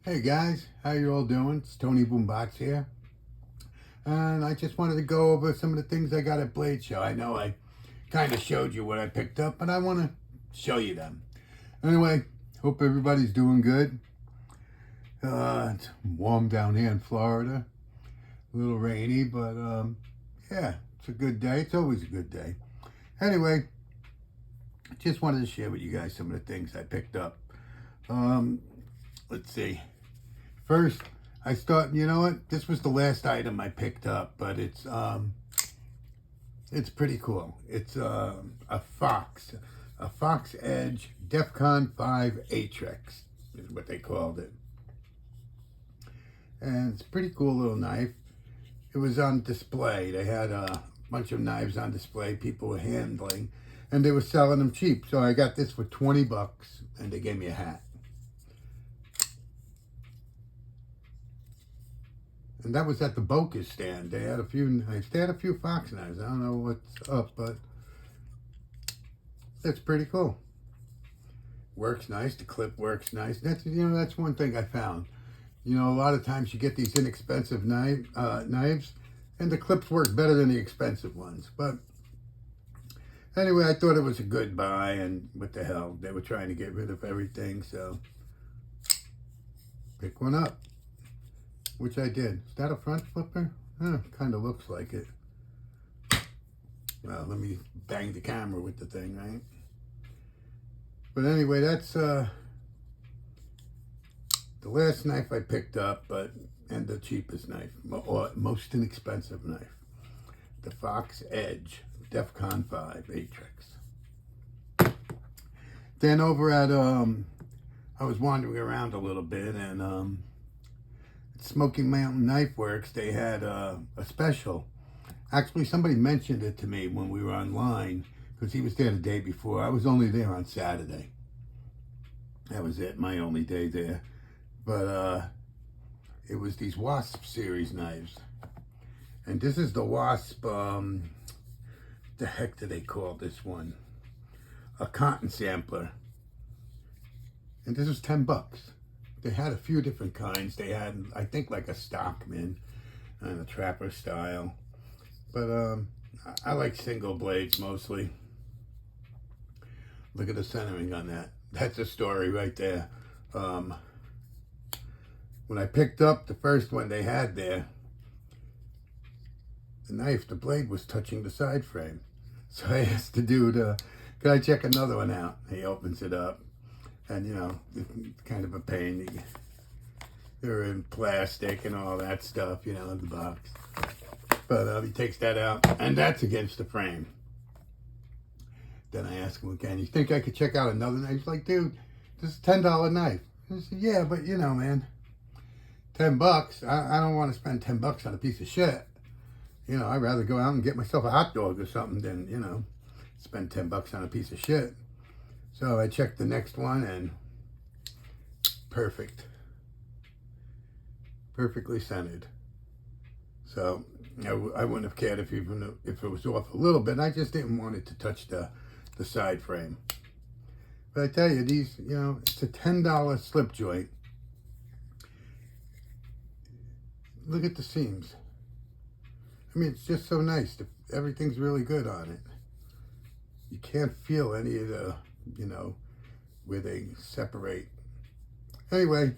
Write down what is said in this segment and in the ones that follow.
Hey guys, how you all doing? It's Tony Boombox here. And I just wanted to go over some of the things I got at Blade Show. I know I kind of showed you what I picked up, but I want to show you them. Anyway, hope everybody's doing good. It's warm down here in Florida. A little rainy, but yeah, it's a good day. It's always a good day. Anyway, just wanted to share with you guys some of the things I picked up. Let's see. First, you know what? This was the last item I picked up, but it's pretty cool. It's a Fox Edge DEFCON 5 Atrix is what they called it. And it's a pretty cool little knife. It was on display. They had a bunch of knives on display people were handling, and they were selling them cheap. So I got this for 20 bucks, and they gave me a hat. And that was at the Bocas stand. They had a few knives. They had a few Fox knives. I don't know what's up, but that's pretty cool. Works nice. The clip works nice. That's one thing I found. A lot of times you get these inexpensive knives, and the clips work better than the expensive ones. But anyway, I thought it was a good buy, and what the hell? They were trying to get rid of everything, so pick one up. Which I did. Is that a front flipper? Kind of looks like it. Well, let me bang the camera with the thing, right? But anyway, that's the last knife I picked up, and the cheapest knife, or most inexpensive knife. The Fox Edge DEFCON 5 Atrix. Then over at, I was wandering around a little bit, and Smoky Mountain Knife Works, they had a special. Actually, somebody mentioned it to me when we were online, because he was there the day before. I was only there on Saturday. That was it, my only day there. But it was these Wasp series knives. And this is the Wasp, the heck do they call this one? A cotton sampler. And this was 10 bucks. They had a few different kinds. They had, I think, like a Stockman and a Trapper style. But I like single blades mostly. Look at the centering on that. That's a story right there. When I picked up the first one they had there, the blade was touching the side frame. So I asked the dude, can I check another one out? He opens it up. And, it's kind of a pain. They're in plastic and all that stuff, in the box. But he takes that out, and that's against the frame. Then I ask him again, you think I could check out another knife? He's like, dude, this is a $10 knife. I said, yeah, but, man, 10 bucks. I don't want to spend 10 bucks on a piece of shit. I'd rather go out and get myself a hot dog or something than, spend 10 bucks on a piece of shit. So I checked the next one, and perfect. Perfectly centered. So I wouldn't have cared if it was off a little bit. I just didn't want it to touch the side frame. But I tell you, these, it's a $10 slip joint. Look at the seams. I mean, it's just so nice. Everything's really good on it. You can't feel any of the, where they separate. Anyway,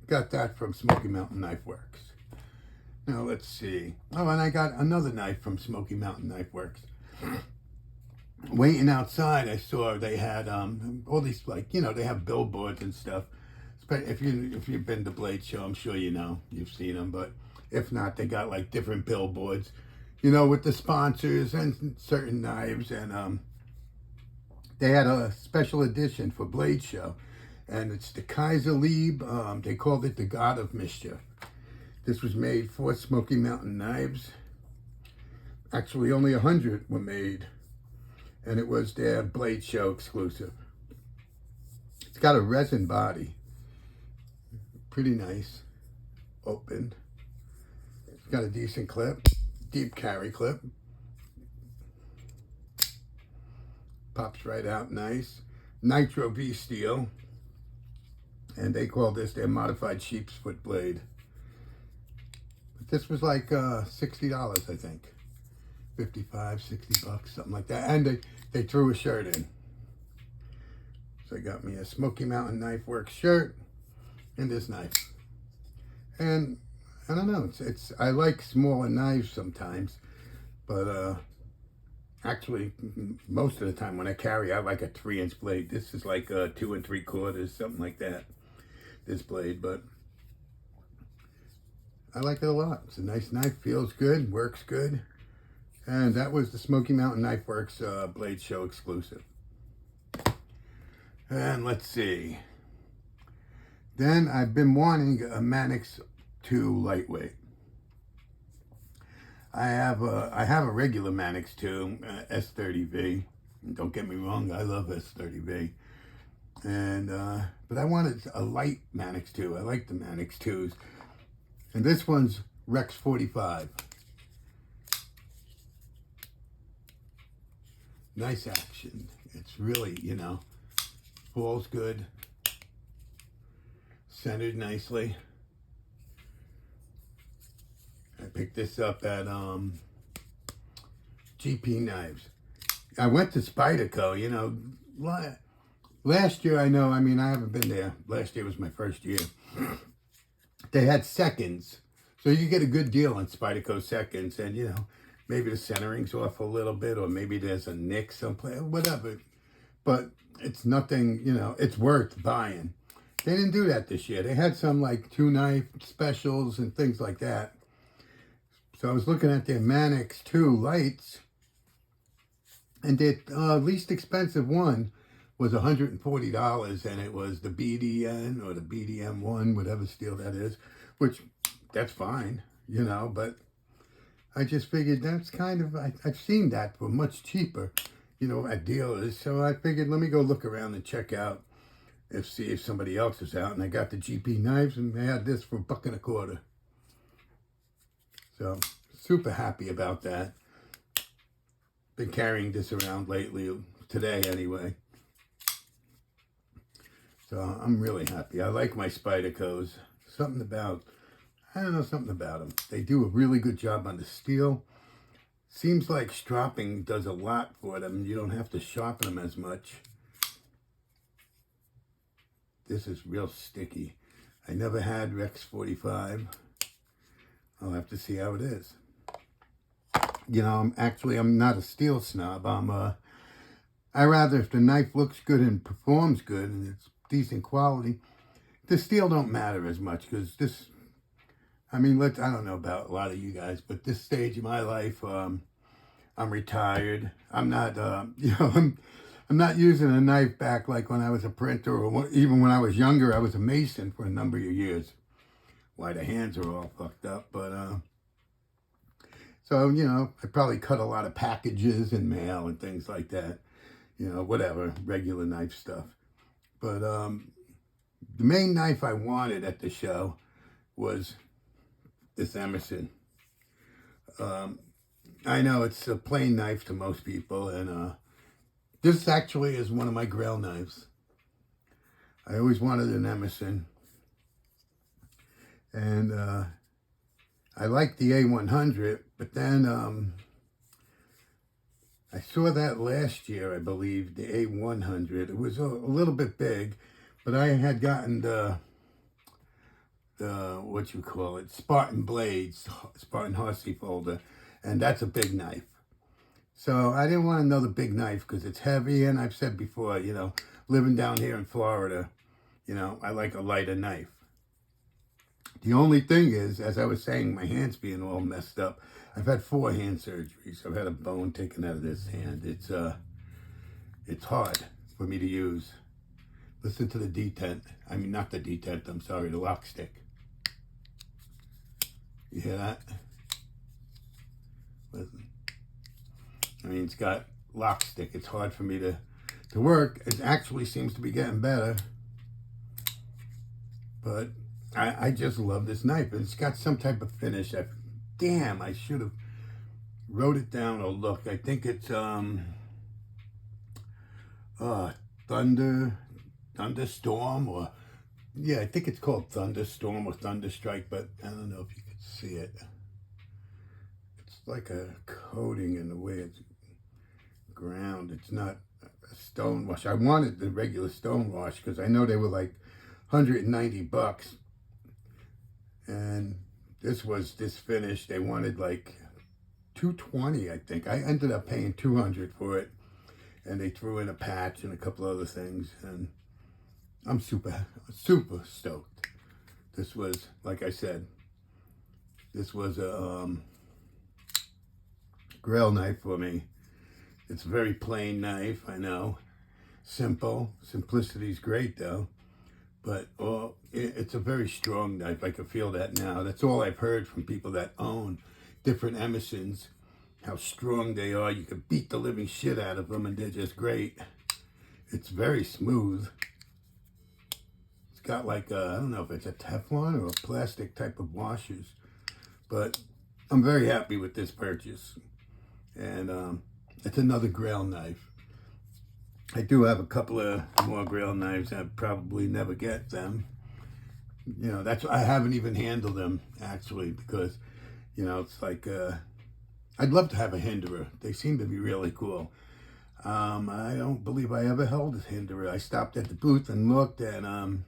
got that from Smoky Mountain Knife Works. Now let's see. Oh, and I got another knife from Smoky Mountain Knife Works. Waiting outside, I saw they had all these, they have billboards and stuff. If you've been to Blade Show, I'm sure you've seen them. But if not, they got like different billboards, with the sponsors and certain knives, and they had a special edition for Blade Show, and it's the Kaiser Lieb. They called it the God of Mischief. This was made for Smoky Mountain Knives. Actually, only 100 were made, and it was their Blade Show exclusive. It's got a resin body. Pretty nice. Opened. It's got a decent clip. Deep carry clip. Pops right out nice. Nitro V steel. and they call this their modified sheep's foot blade. But this was like $60, I think. 55, 60 bucks, something like that. And they threw a shirt in. So they got me a Smoky Mountain Knife Works shirt and this knife. And I don't know, I like smaller knives sometimes, but actually most of the time when I carry, I like a 3-inch blade. This is like 2 3/4, something like that, this blade, but I like it a lot. It's a nice knife, feels good, works good. And that was the Smoky Mountain Knife Works Blade Show exclusive. And let's see. Then I've been wanting a Manix 2 lightweight. I have a regular Manix 2 S30V. Don't get me wrong, I love S30V. And but I wanted a light Manix 2. I like the Manix 2s. And this one's Rex 45. Nice action. It's really, you know, falls good. Centered nicely. I picked this up at GP Knives. I went to Spyderco, you know, last year I haven't been there. Last year was my first year. They had seconds. So you get a good deal on Spyderco seconds, and you know, maybe the centering's off a little bit, or maybe there's a nick someplace, whatever. But it's nothing, you know, it's worth buying. They didn't do that this year. They had some like 2-knife specials and things like that. So I was looking at their Manix 2 lights, and their least expensive one was $140, and it was the BDN or the BDM1, whatever steel that is, which that's fine, you know, but I just figured that's kind of, I've seen that for much cheaper, you know, at dealers. So I figured, let me go look around and check out, see if somebody else is out. And I got the GP Knives, and they had this for $1.25. So super happy about that. Been carrying this around lately, today anyway. So I'm really happy. I like my Spydercos. Something about them. They do a really good job on the steel. Seems like stropping does a lot for them. You don't have to sharpen them as much. This is real sticky. I never had Rex 45. I'll have to see how it is. You know, I'm not a steel snob. I rather, if the knife looks good and performs good and it's decent quality, the steel don't matter as much, because this, I don't know about a lot of you guys, but this stage of my life, I'm retired. I'm not, I'm not using a knife back like when I was a printer, or even when I was younger. I was a mason for a number of years. Why the hands are all fucked up, but so, you know, I probably cut a lot of packages and mail and things like that. You know, whatever, regular knife stuff. But the main knife I wanted at the show was this Emerson. I know it's a plain knife to most people, and this actually is one of my Grail knives. I always wanted an Emerson. And I like the A100, but then I saw that last year, I believe, the A100. It was a little bit big, but I had gotten the Spartan Blades, Spartan Horsey folder, and that's a big knife. So I didn't want another big knife because it's heavy, and I've said before, you know, living down here in Florida, you know, I like a lighter knife. The only thing is, as I was saying, my hands being all messed up. I've had 4 hand surgeries. I've had a bone taken out of this hand. It's hard for me to use. Listen to the detent. I mean, not the detent, I'm sorry, the lock stick. You hear that? Listen. I mean, it's got lock stick. It's hard for me to work. It actually seems to be getting better. But I just love this knife. It's got some type of finish. Damn, I should have wrote it down or look. I think it's Thunderstorm or Yeah, I think it's called Thunderstorm or Thunderstrike, but I don't know if you could see it. It's like a coating in the way it's ground. It's not a stone wash. I wanted the regular stone wash because I know they were like $190, and this finish they wanted like 220. I think I ended up paying 200 for it, and they threw in a patch and a couple other things, and I'm super stoked. This was, like I said, this was a grill knife for me. It's a very plain knife, I know. Simple. Simplicity's great though. But it's a very strong knife. I can feel that now. That's all I've heard from people that own different Emersons, how strong they are. You can beat the living shit out of them and they're just great. It's very smooth. It's got like I don't know if it's a Teflon or a plastic type of washers. But I'm very happy with this purchase. And it's another Grail knife. I do have a couple of more Grail knives. I probably never get them. You know, I haven't even handled them actually because, you know, it's like I'd love to have a Hinderer. They seem to be really cool. I don't believe I ever held a Hinderer. I stopped at the booth and looked, and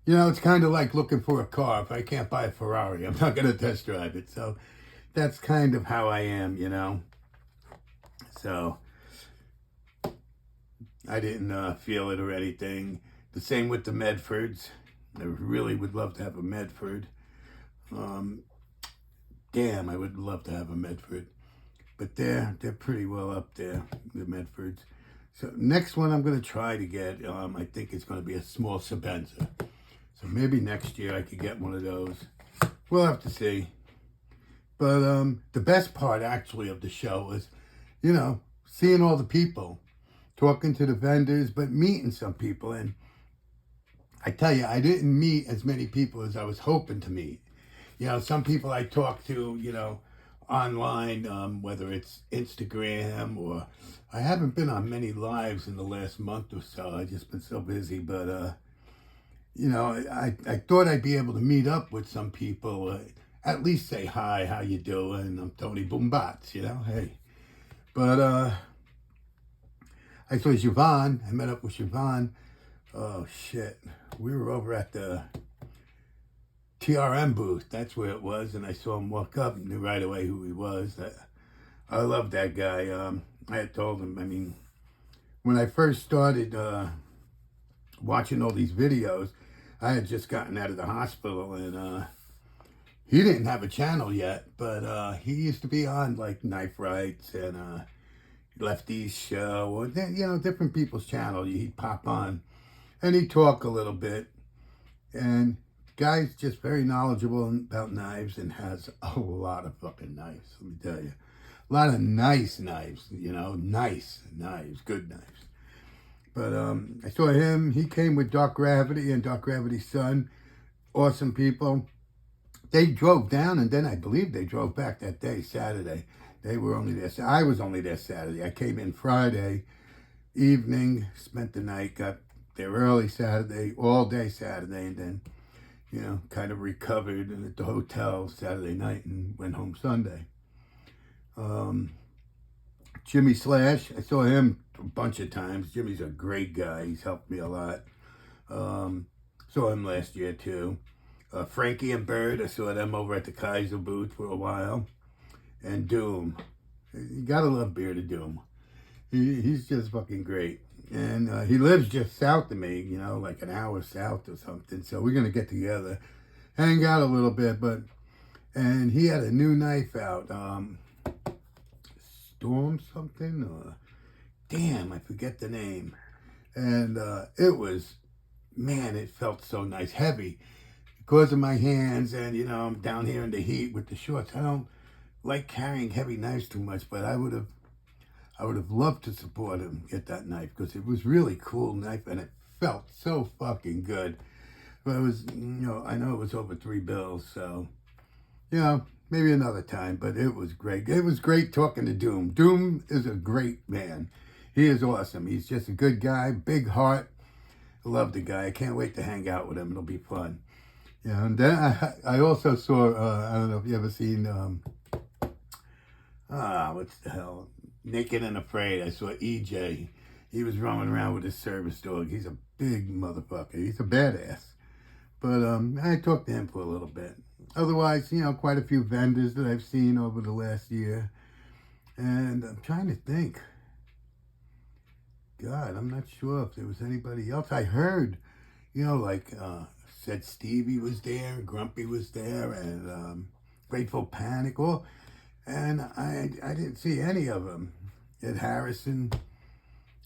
you know, it's kind of like looking for a car. If I can't buy a Ferrari, I'm not going to test drive it. So that's kind of how I am, you know. So I didn't feel it or anything. The same with the Medfords. I really would love to have a Medford. Damn, I would love to have a Medford. But they're pretty well up there, the Medfords. So next one I'm going to try to get, I think it's going to be a small Sebenza. So maybe next year I could get one of those. We'll have to see. But the best part actually of the show was, you know, seeing all the people, talking to the vendors, but meeting some people. And I tell you, I didn't meet as many people as I was hoping to meet. You know, some people I talked to, you know, online, whether it's Instagram or I haven't been on many lives in the last month or so. I've just been so busy. But, you know, I thought I'd be able to meet up with some people, at least say hi, how you doing? I'm Tony Boombats, you know, hey. But I saw Siobhan. I met up with Siobhan. Oh, shit. We were over at the TRM booth. That's where it was. And I saw him walk up and knew right away who he was. I love that guy. I had told him, I mean, when I first started watching all these videos, I had just gotten out of the hospital, and he didn't have a channel yet, but he used to be on like Knife Rights and Lefty's show, or you know, different people's channel. He'd pop on and he'd talk a little bit, and the guy's just very knowledgeable about knives and has a lot of fucking knives, let me tell you. A lot of nice knives, you know, nice knives, good knives. But I saw him. He came with Dark Gravity and Dark Gravity's son. Awesome people. They drove down, and then I believe they drove back that day, Saturday. They were only there. I was only there Saturday. I came in Friday evening, spent the night, got there early Saturday, all day Saturday, and then, you know, kind of recovered at the hotel Saturday night and went home Sunday. Jimmy Slash, I saw him a bunch of times. Jimmy's a great guy. He's helped me a lot. Saw him last year too. Frankie and Bird, I saw them over at the Kaiser booth for a while. And Doom. You gotta love Bearded Doom. He's just fucking great. And he lives just south of me, you know, like an hour south or something. So we're gonna get together, hang out a little bit. And he had a new knife out. Storm something? Damn, I forget the name. And it was, man, it felt so nice. Heavy. Because of my hands, and, you know, I'm down here in the heat with the shorts. I don't like carrying heavy knives too much, but I would have loved to support him, get that knife, because it was really cool knife, and it felt so fucking good. But it was, you know, I know it was over $3 so, you know, maybe another time, but it was great. It was great talking to Doom. Doom is a great man. He is awesome. He's just a good guy, big heart, I love the guy. I can't wait to hang out with him. It'll be fun. Yeah, and then I also saw, I don't know if you ever seen, what's the hell? Naked and Afraid. I saw EJ. He was roaming around with his service dog. He's a big motherfucker. He's a badass. But I talked to him for a little bit. Otherwise, you know, quite a few vendors that I've seen over the last year. And I'm trying to think. God, I'm not sure if there was anybody else. I heard, you know, like, said Stevie was there, Grumpy was there, and Grateful Panic. All, and I didn't see any of them. Ed Harrison,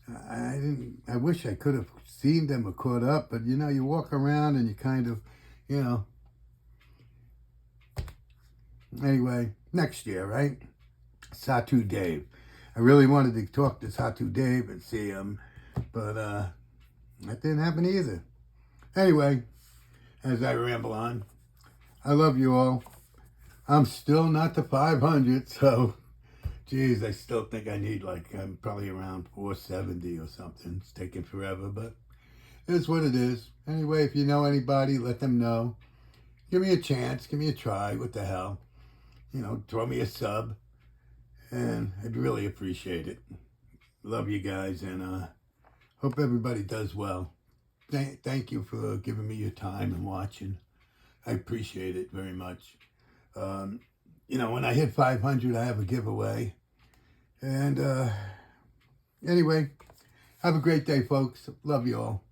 I didn't. I wish I could have seen them or caught up, but you know, you walk around and you kind of, you know. Anyway, next year, right? Satu Dave. I really wanted to talk to Satu Dave and see him, but that didn't happen either. Anyway, as I ramble on, I love you all. I'm still not to 500, so, geez, I still think I need like, I'm probably around 470 or something. It's taking forever, but it's what it is. Anyway, if you know anybody, let them know. Give me a chance. Give me a try. What the hell? You know, throw me a sub. And I'd really appreciate it. Love you guys, and hope everybody does well. Thank you for giving me your time and watching. I appreciate it very much. You know, when I hit 500, I have a giveaway. And anyway, have a great day, folks. Love you all.